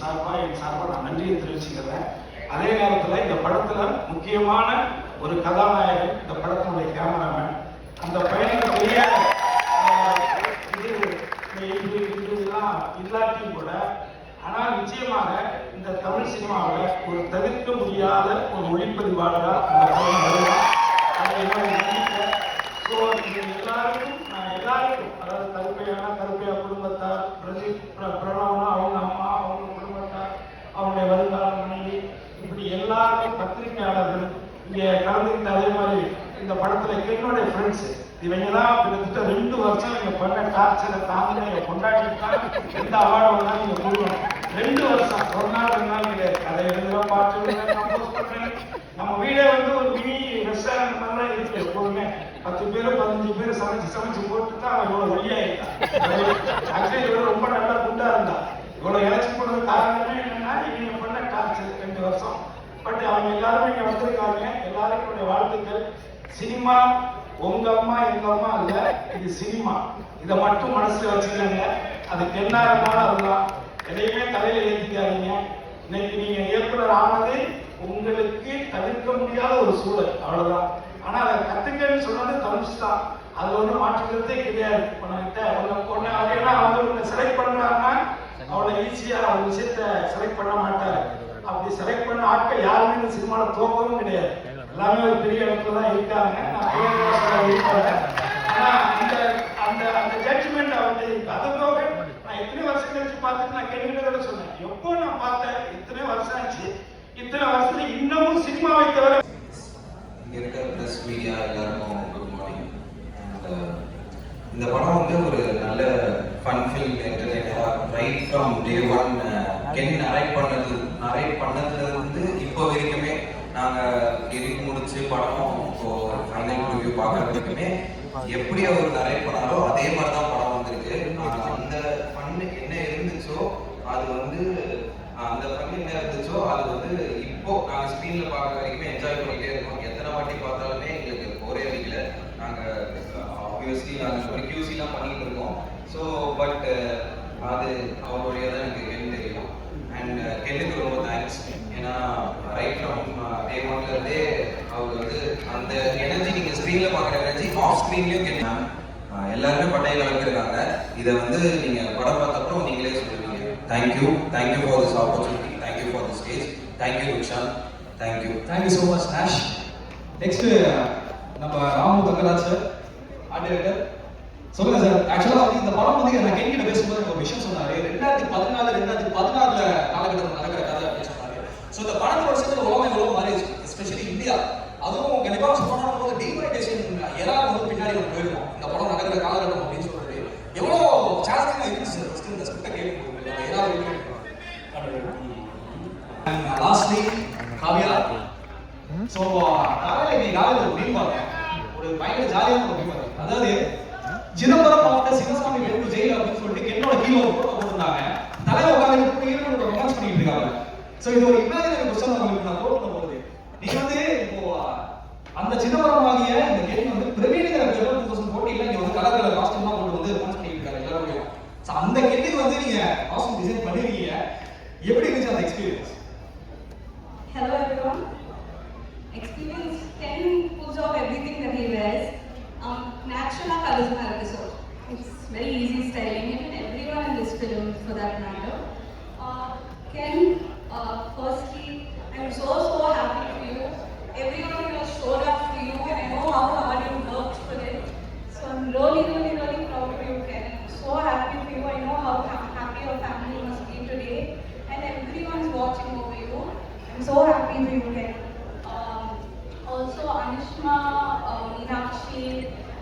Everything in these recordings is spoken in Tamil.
சார்பாக என் சார்பாக நான் நன்றியை தெரிவிச்சுக்கிறேன். அதே நேரத்தில் இந்த படத்தில் முக்கியமான ஒரு கதாநாயகன், இந்த படத்தினுடைய கேமராமேன், அந்த பையனுக்கு பெரிய இதெல்லாம் இல்லாட்டியும் கூட, ஆனால் நிச்சயமாக இந்த தமிழ் சினிமாவில் ஒரு தவிர்க்க முடியாத ஒரு ஒளிப்பதிவாளராக அந்த பையன் வருவான். அதை எல்லாருக்கும் அதாவது கருப்பையா குடும்பத்தார், பிரணவனா அவங்க அம்மா, அவங்க குடும்பத்தார், அவங்களுடைய வருங்கால மனைவி, இப்படி எல்லாருக்கும் பத்திரிகையாளர்கள் இங்கே கலந்துக்கிட்ட. அதே மாதிரி இந்த படத்தில் என்னுடைய ஃப்ரெண்ட்ஸு இவங்க தான் கிட்டத்தட்ட 2 வருஷம் நீங்கள் பண்ண டார்ச்சரை தாண்டி நீங்கள் கொண்டாடிட்டாங்க. எந்த அவார்டு வந்தாலும் நீங்கள் கொடுக்கணும். 2 வருஷம், ஒரு நாள் 2 நாள் கிடையாது. அதை எழுதுகிறோம், பாட்டு கம்போஸ் பண்ணுறேன். நம்ம வீடே ஒரு மினி ரெஸ்டாரண்ட் மாதிரி தான் இருக்கு. எப்போதுமே 10 பேர் 15 பேர் சமைச்சு போட்டு தான் அவன் இவ்வளோ வெளியாகிட்டான். ஆக்சுவலி இவ்வளோ ரொம்ப நல்லா குண்டா இருந்தான். இவ்வளோ இழைச்சி போனது காரணமே என்னன்னா இவங்க பண்ண டார்ச்சர் 2 வருஷம். பட் அவங்க எல்லாரும் இங்கே வந்திருக்காங்க. எல்லாருக்கும் என்னுடைய வாழ்த்துக்கள். சினிமா உங்க அம்மா எங்க அம்மா இல்ல, இது சினிமா. இதை மட்டும் மனசுல வச்சுக்கோங்க. அதுக்கு என்ன இருந்தாலும் அதுதான். எதையுமே தலையில ஏற்றிக்காதீங்க. இன்னைக்கு நீங்க இயக்குனர் ஆனது உங்களுக்கு தவிர்க்க முடியாத ஒரு சூழல், அவ்வளவுதான். ஆனா அதை கத்துக்கன்னு சொன்னது தனுஷ் தான். அது ஒன்றும் மாற்றுக்கிறதே கிடையாது. அவங்க செலக்ட் பண்றாங்கன்னா அவ்வளவு ஈஸியா ஒரு விஷயத்த செலக்ட் பண்ண மாட்டாரு. அப்படி செலக்ட் பண்ண ஆட்கள் யாருமே இந்த சினிமாவில் தோக்கவும் கிடையாது. எல்லாமே ஒரு பெரிய இடத்துல தான் இருக்காங்க. ஆனா அந்த ஜட்ஜ்மெண்ட் வந்து அது போக நான் எத்தனை வருஷம் கழிச்சு பார்த்துட்டு நான் கேள்விகளோட சொன்னேன். எப்போ நான் பார்த்தேன், இத்தனை வருஷம் ஆச்சு, இத்தனை வருஷத்துல இன்னமும் சினிமாவை தவிர. இங்க இருக்க பிரஸ் மீடியா எல்லாருக்கும் குட் மார்னிங். இந்த படம் ஒரு நல்ல ஃபன் ஃபில்ம், என்டர்டெய்னரா right from day one Ken narrate பண்ணதுல இருந்து இப்போ வரைக்குமே நாங்கள் எரிக்கு முடிச்சு படம் ஃபைனல் ரிவ்யூ பார்க்குற வரைக்குமே எப்படி அவர் நரேட் பண்ணாரோ அதே மாதிரி தான் படம் வந்திருக்கு. அந்த ஃபன் என்ன இருந்துச்சோ அது இப்போ நாங்கள் ஸ்க்ரீனில் பார்க்குற வரைக்குமே என்ஜாய் பண்ணிகிட்டே இருக்கோம். எத்தனை வாட்டி பார்த்தாலுமே எங்களுக்கு போரே அடிக்கல. நாங்கள் ஆப்வியஸ்லி நாங்கள் கியூசிலாம் பண்ணிட்டு இருக்கோம். ஸோ பட் அது அவருடைய தான் எனக்கு தெரியும். அண்ட் கென்னுக்கு ரொம்ப தேங்க்ஸ். ஏன்னா ரைட் ஃப்ரம் டே ஒன்லேருந்தே அவர் அந்த எனர்ஜி, நீங்கள் ஸ்க்ரீனில் பார்க்குற எனர்ஜி ஆஃப் ஸ்க்ரீன்லேயும் கென்னா எல்லாருமே பட்டையை கலந்துருக்காங்க. இதை நீங்கள் படம் பார்த்தப்பறம் நீங்களே சொல்லுவீங்க. Thank you for this opportunity, thank you for the stage, thank you Rukshan, thank you so much Nash. Next நம்ம Ramu Thangaraj sir, art director. சொல்லுங்க சார். ஆக்சுவலாக இந்த படம் நான் கேள்வியில பேசும்போது எனக்கு ஒரு விஷயம் சொன்னாரு. 2014 காலகட்டத்தில் நடக்கிற கதை அப்படின்னு சொன்னாரு. ஸோ இந்த 12 வருஷத்துல உலகம் எவ்வளவு மாறிடுச்சு, எஸ்பெஷலி இந்தியா. அதுவும் கண்டிப்பாக சொல்லணும் போது டிமானிட்டேஷன் எல்லாரும் பின்னாடி நம்ம போயிருக்கோம். இந்த படம் நடக்கிற காலகட்டம் அப்படின்னு சொல்றது எவ்வளோ சேலஞ்சிங்காக இருந்துச்சு சார். ஃபர்ஸ்ட் இந்த ஸ்கிரிப்டை கேள்வி எல்லாரும். லாஸ்ட்லி காவியா. ஸோ காலையில் ஒரு மீன் பார்த்தேன், ஒரு பயங்கர ஜாலியான ஒரு மீன் பார்த்தேன். அதாவது சிதம்பரம் ஆஃப்டர் சிவசாமி வெட்டு ஜெயில் அப்படின்னு சொல்லிட்டு என்னோட ஹீரோ போட்டோ போட்டிருந்தாங்க. தலைவர் உட்காந்து ஹீரோட ரொமான்ஸ் பண்ணிட்டு இருக்காங்க. ஸோ இது ஒரு இமேஜினரி கொஸ்டின் உங்களுக்கு நான் போட்டு போகுது. நீங்க இப்போ அந்த சிதம்பரம் ஆகிய இந்த கேள்வி பிரவீன்கிற பேர்ல 2014 இங்க கலர் காஸ்டியூம் தான் போட்டு ரொமான்ஸ் பண்ணிட்டு இருக்காங்க எல்லாரும். ஸோ அந்த கேள்வி நீங்க காஸ்டியூம் டிசைன் பண்ணிருக்கீங்க. எப்படி இருந்துச்சு அந்த experience? Hello everyone. Experience 10 pulls off everything that he wears. Natural charisma episode. It's very easy styling. Even everyone in this film, for that matter. Ken, firstly, I'm so happy for you. Everyone here showed up for you, and I know how hard you worked for it. So I'm really proud of you, Ken. I'm so happy for you. I know how happy your family must be today, and everyone's watching over you. I'm so happy for you, Ken. Also, Anushma, Meenakshi,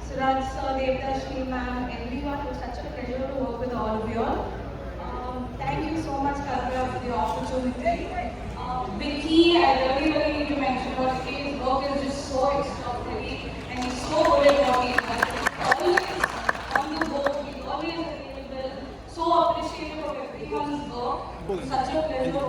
Suraj sir, Devdashni ma'am, everyone, it was such a pleasure to work with all of you all. Thank you so much, Kalpana, for the opportunity. Vicky, I really need to mention